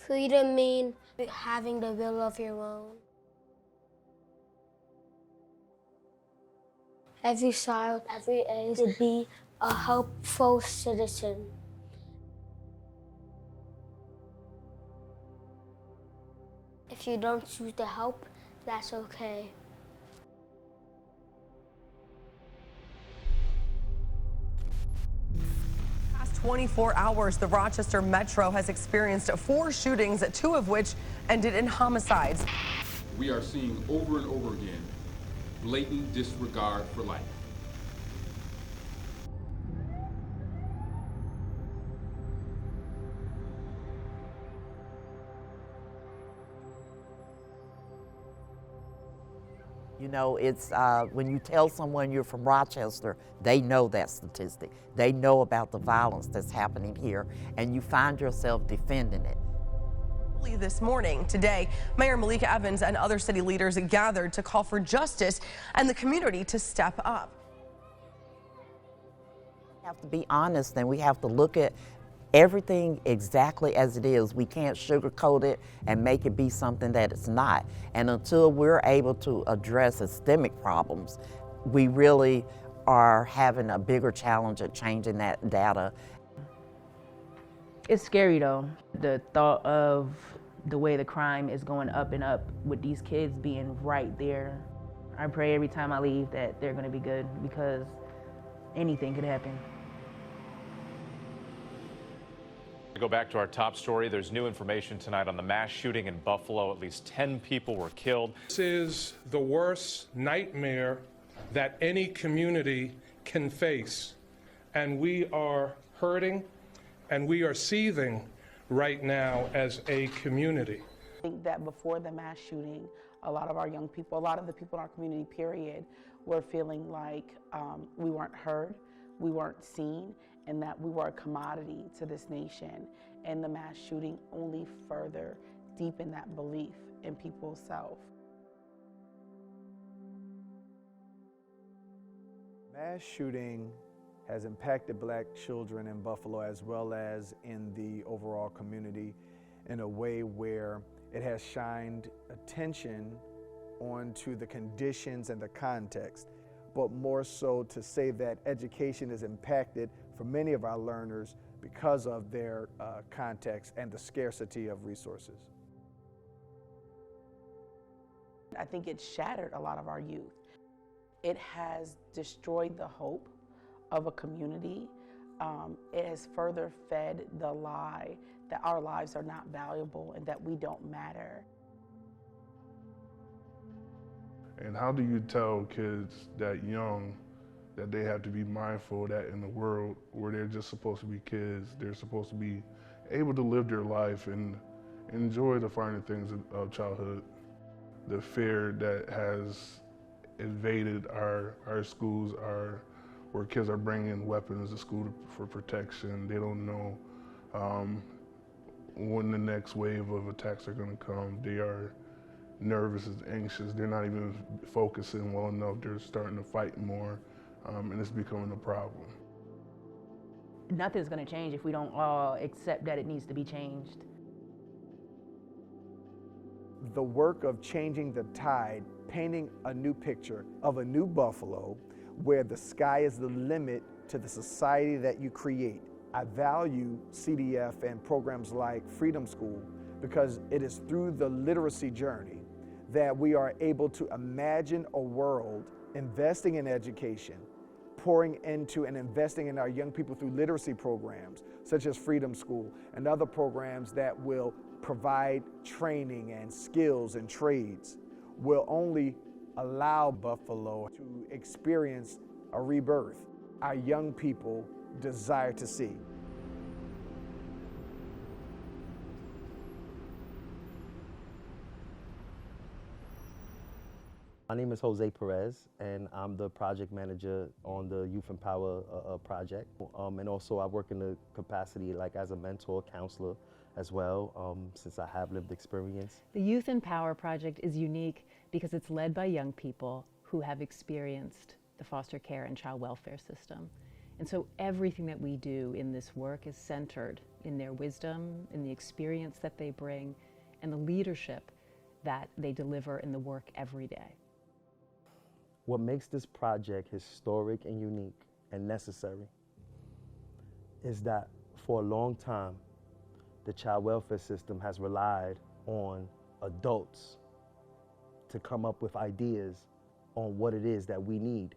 Freedom means having the will of your own. Every child, every age, should be a helpful citizen. If you don't choose to help, that's okay. Past 24 hours, the Rochester Metro has experienced 4 shootings, 2 of which ended in homicides. We are seeing over and over again blatant disregard for life. You know, it's when you tell someone you're from Rochester, they know that statistic. They know about the violence that's happening here, and you find yourself defending it. This morning, today, Mayor Malika Evans and other city leaders gathered to call for justice and the community to step up. We have to be honest, and we have to look at everything exactly as it is. We can't sugarcoat it and make it be something that it's not. And until we're able to address systemic problems, we really are having a bigger challenge at changing that data. It's scary though, the thought of the way the crime is going up and up with these kids being right there. I pray every time I leave that they're gonna be good, because anything could happen. To go back to our top story, there's new information tonight on the mass shooting in Buffalo. At least 10 people were killed. This is the worst nightmare that any community can face. And we are hurting and we are seething right now as a community. I think that before the mass shooting, a lot of our young people, a lot of the people in our community, period, were feeling like we weren't heard, we weren't seen, and that we were a commodity to this nation. And the mass shooting only further deepened that belief in people's self. Mass shooting has impacted Black children in Buffalo as well as in the overall community in a way where it has shined attention onto the conditions and the context, but more so to say that education is impacted for many of our learners because of their context and the scarcity of resources. I think it shattered a lot of our youth. It has destroyed the hope of a community. It has further fed the lie that our lives are not valuable and that we don't matter. And how do you tell kids that young that they have to be mindful that in a world where they're just supposed to be kids, they're supposed to be able to live their life and enjoy the finer things of childhood? The fear that has invaded our schools, where kids are bringing weapons to school for protection. They don't know when the next wave of attacks are going to come. They are nervous and anxious. They're not even focusing well enough. They're starting to fight more, and it's becoming a problem. Nothing's gonna change if we don't all accept that it needs to be changed. The work of changing the tide, painting a new picture of a new Buffalo where the sky is the limit to the society that you create. I value CDF and programs like Freedom School because it is through the literacy journey that we are able to imagine a world investing in education, pouring into and investing in our young people through literacy programs such as Freedom School and other programs that will provide training and skills and trades, will only allow Buffalo to experience a rebirth our young people desire to see. My name is Jose Perez, and I'm the project manager on the Youth Empower project. And also I work in the capacity like as a mentor, counselor as well, since I have lived experience. The Youth Empower project is unique because it's led by young people who have experienced the foster care and child welfare system. And so everything that we do in this work is centered in their wisdom, in the experience that they bring, and the leadership that they deliver in the work every day. What makes this project historic and unique and necessary is that for a long time, the child welfare system has relied on adults to come up with ideas on what it is that we need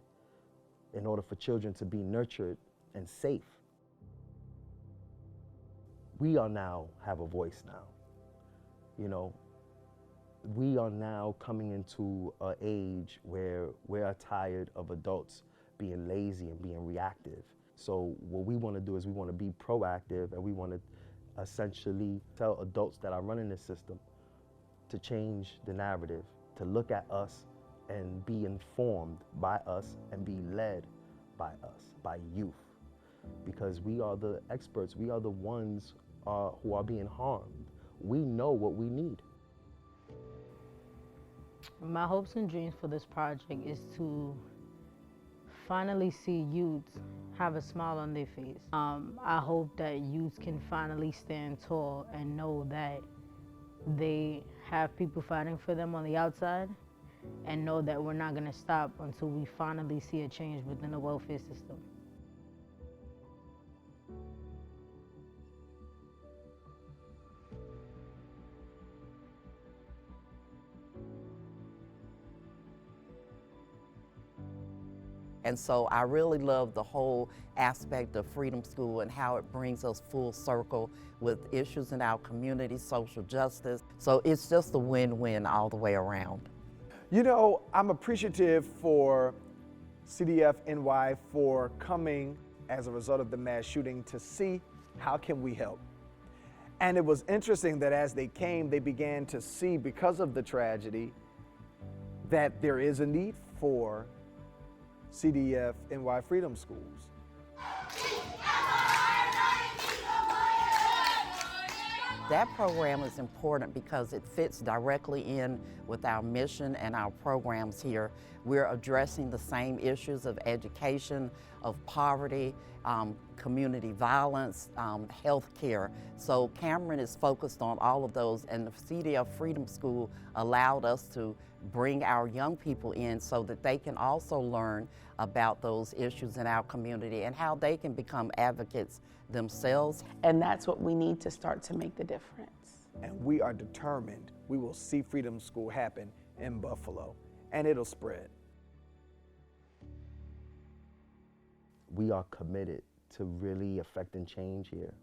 in order for children to be nurtured and safe. We are now have a voice now. You know, we are now coming into an age where we're tired of adults being lazy and being reactive. So what we want to do is we want to be proactive, and we want to essentially tell adults that are running this system to change the narrative, to look at us and be informed by us and be led by us, by youth. Because we are the experts, we are the ones who are being harmed. We know what we need. My hopes and dreams for this project is to finally see youths have a smile on their face. I hope that youths can finally stand tall and know that they have people fighting for them on the outside, and know that we're not going to stop until we finally see a change within the welfare system. And so I really love the whole aspect of Freedom School and how it brings us full circle with issues in our community, social justice. So it's just a win-win all the way around. You know, I'm appreciative for CDF-NY for coming as a result of the mass shooting to see how can we help. And it was interesting that as they came, they began to see, because of the tragedy, that there is a need for CDF-NY Freedom Schools. That program is important because it fits directly in with our mission and our programs here. We're addressing the same issues of education, of poverty, community violence, health care. So Cameron is focused on all of those, and the CDF Freedom School allowed us to bring our young people in so that they can also learn about those issues in our community and how they can become advocates themselves. And that's what we need to start to make the difference. And we are determined we will see Freedom School happen in Buffalo, and it'll spread. We are committed to really affecting change here.